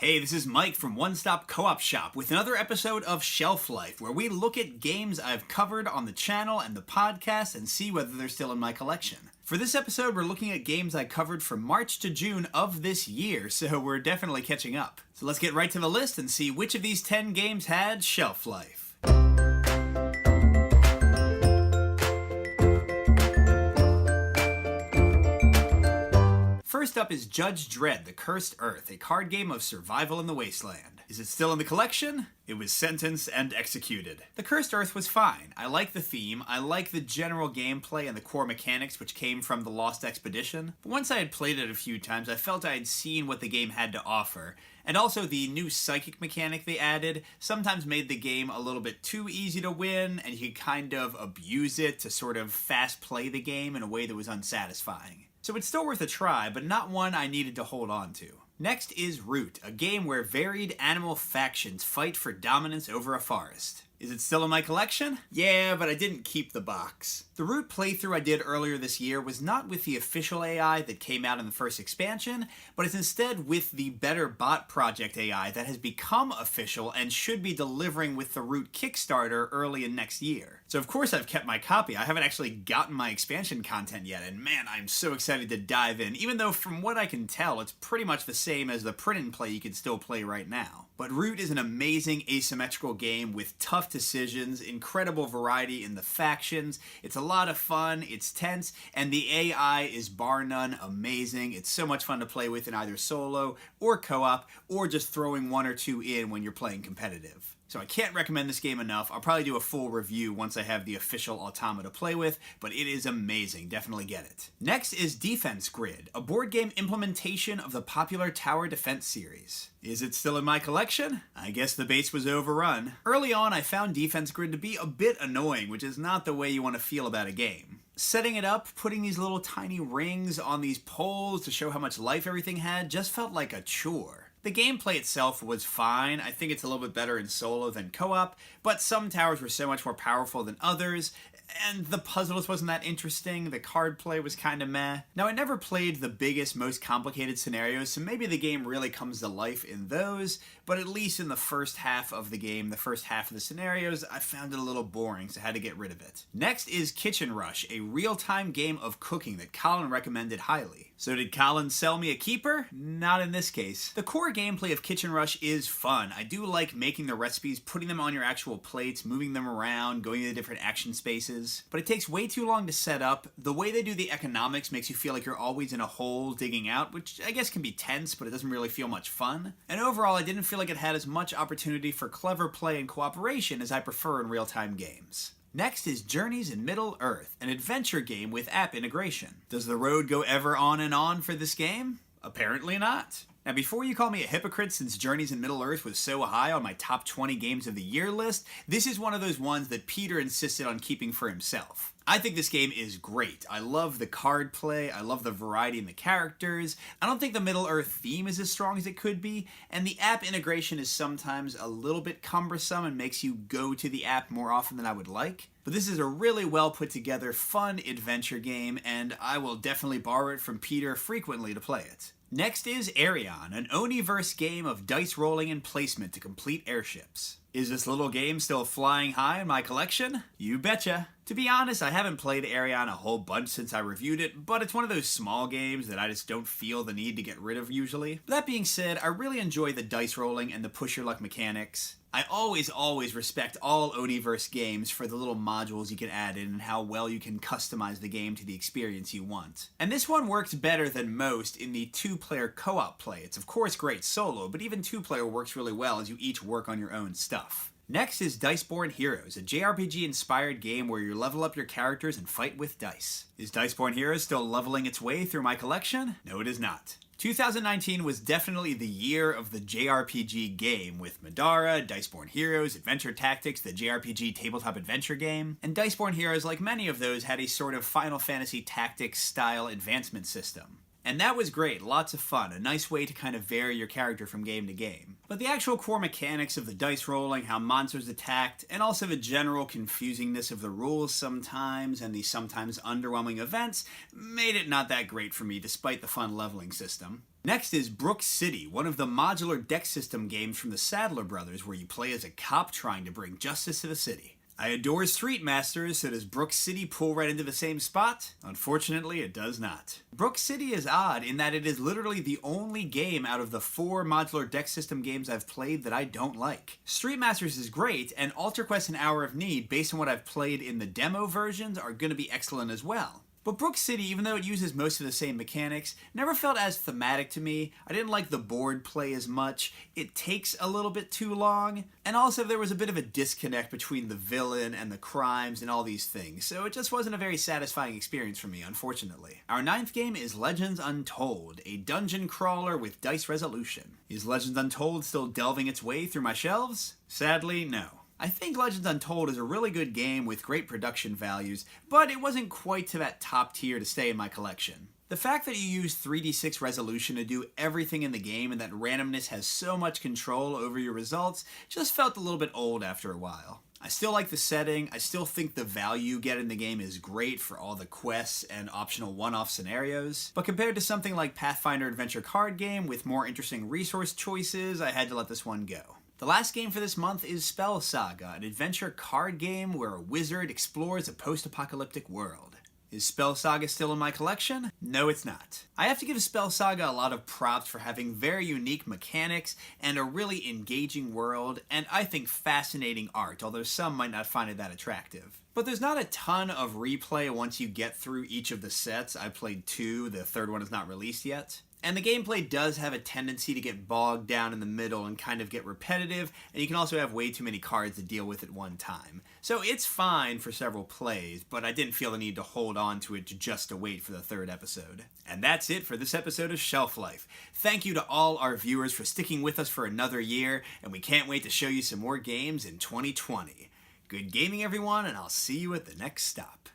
Hey, this is Mike from One Stop Co-op Shop with another episode of Shelf Life, where we look at games I've covered on the channel and the podcast and see whether they're still in my collection. For this episode, we're looking at games I covered from March to June of this year, so we're definitely catching up. So let's get right to the list and see which of these 10 games had shelf life. First up is Judge Dredd, The Cursed Earth, a card game of survival in the wasteland. Is it still in the collection? It was sentenced and executed. The Cursed Earth was fine. I like the theme, I like the general gameplay and the core mechanics which came from the Lost Expedition, but once I had played it a few times, I felt I had seen what the game had to offer. And also the new psychic mechanic they added sometimes made the game a little bit too easy to win, and you could kind of abuse it to sort of fast play the game in a way that was unsatisfying. So it's still worth a try, but not one I needed to hold on to. Next is Root, a game where varied animal factions fight for dominance over a forest. Is it still in my collection? Yeah, but I didn't keep the box. The Root playthrough I did earlier this year was not with the official AI that came out in the first expansion, but it's instead with the Better Bot Project AI that has become official and should be delivering with the Root Kickstarter early in next year. So of course I've kept my copy. I haven't actually gotten my expansion content yet, and man, I'm so excited to dive in, even though from what I can tell, it's pretty much the same as the print and play you can still play right now. But Root is an amazing asymmetrical game with tough decisions, incredible variety in the factions. It's a lot of fun, it's tense, and the AI is bar none amazing. It's so much fun to play with in either solo or co-op, or just throwing one or two in when you're playing competitive. So I can't recommend this game enough. I'll probably do a full review once I have the official Automa to play with, but it is amazing. Definitely get it. Next is Defense Grid, a board game implementation of the popular tower defense series. Is it still in my collection? I guess the base was overrun. Early on, I found Defense Grid to be a bit annoying, which is not the way you want to feel about a game. Setting it up, putting these little tiny rings on these poles to show how much life everything had, just felt like a chore. The gameplay itself was fine. I think it's a little bit better in solo than co-op, but some towers were so much more powerful than others, and the puzzles wasn't that interesting, the card play was kinda meh. Now, I never played the biggest, most complicated scenarios, so maybe the game really comes to life in those, but at least in the first half of the game, the first half of the scenarios, I found it a little boring, so I had to get rid of it. Next is Kitchen Rush, a real-time game of cooking that Colin recommended highly. So did Colin sell me a keeper? Not in this case. The core gameplay of Kitchen Rush is fun. I do like making the recipes, putting them on your actual plates, moving them around, going to different action spaces. But it takes way too long to set up. The way they do the economics makes you feel like you're always in a hole digging out, which I guess can be tense, but it doesn't really feel much fun. And overall, I didn't feel like it had as much opportunity for clever play and cooperation as I prefer in real-time games. Next is Journeys in Middle-earth, an adventure game with app integration. Does the road go ever on and on for this game? Apparently not. Now, before you call me a hypocrite since Journeys in Middle-earth was so high on my top 20 games of the year list, this is one of those ones that Peter insisted on keeping for himself. I think this game is great. I love the card play, I love the variety in the characters. I don't think the Middle-earth theme is as strong as it could be, and the app integration is sometimes a little bit cumbersome and makes you go to the app more often than I would like. But this is a really well put together, fun adventure game, and I will definitely borrow it from Peter frequently to play it. Next is Arion, an Oniverse game of dice rolling and placement to complete airships. Is this little game still flying high in my collection? You betcha. To be honest, I haven't played Arion a whole bunch since I reviewed it, but it's one of those small games that I just don't feel the need to get rid of usually. That being said, I really enjoy the dice rolling and the push your luck mechanics. I always respect all Oniverse games for the little modules you can add in and how well you can customize the game to the experience you want. And this one works better than most in the two-player co-op play. It's of course great solo, but even two-player works really well as you each work on your own stuff. Next is Diceborn Heroes, a JRPG-inspired game where you level up your characters and fight with dice. Is Diceborn Heroes still leveling its way through my collection? No, it is not. 2019 was definitely the year of the JRPG game, with Madara, Diceborn Heroes, Adventure Tactics, the JRPG tabletop adventure game, and Diceborn Heroes, like many of those, had a sort of Final Fantasy Tactics-style advancement system. And that was great, lots of fun, a nice way to kind of vary your character from game to game. But the actual core mechanics of the dice rolling, how monsters attacked, and also the general confusingness of the rules sometimes, and the sometimes underwhelming events, made it not that great for me despite the fun leveling system. Next is Brook City, one of the modular deck system games from the Sadler brothers where you play as a cop trying to bring justice to the city. I adore Street Masters, so does Brook City pull right into the same spot? Unfortunately, it does not. Brook City is odd in that it is literally the only game out of the 4 modular deck system games I've played that I don't like. Street Masters is great, and Alter Quest and Hour of Need, based on what I've played in the demo versions, are going to be excellent as well. But Brook City, even though it uses most of the same mechanics, never felt as thematic to me. I didn't like the board play as much. It takes a little bit too long. And also there was a bit of a disconnect between the villain and the crimes and all these things, so it just wasn't a very satisfying experience for me, unfortunately. Our 9th game is Legends Untold, a dungeon crawler with dice resolution. Is Legends Untold still delving its way through my shelves? Sadly, no. I think Legends Untold is a really good game with great production values, but it wasn't quite to that top tier to stay in my collection. The fact that you use 3d6 resolution to do everything in the game and that randomness has so much control over your results just felt a little bit old after a while. I still like the setting, I still think the value you get in the game is great for all the quests and optional one-off scenarios, but compared to something like Pathfinder Adventure card game with more interesting resource choices, I had to let this one go. The last game for this month is Spell Saga, an adventure card game where a wizard explores a post-apocalyptic world. Is Spell Saga still in my collection? No, it's not. I have to give Spell Saga a lot of props for having very unique mechanics and a really engaging world, and I think fascinating art, although some might not find it that attractive. But there's not a ton of replay once you get through each of the sets. I played 2, the 3rd one is not released yet. And the gameplay does have a tendency to get bogged down in the middle and kind of get repetitive, and you can also have way too many cards to deal with at one time. So it's fine for several plays, but I didn't feel the need to hold on to it just to wait for the 3rd episode. And that's it for this episode of Shelf Life. Thank you to all our viewers for sticking with us for another year, and we can't wait to show you some more games in 2020. Good gaming, everyone, and I'll see you at the next stop.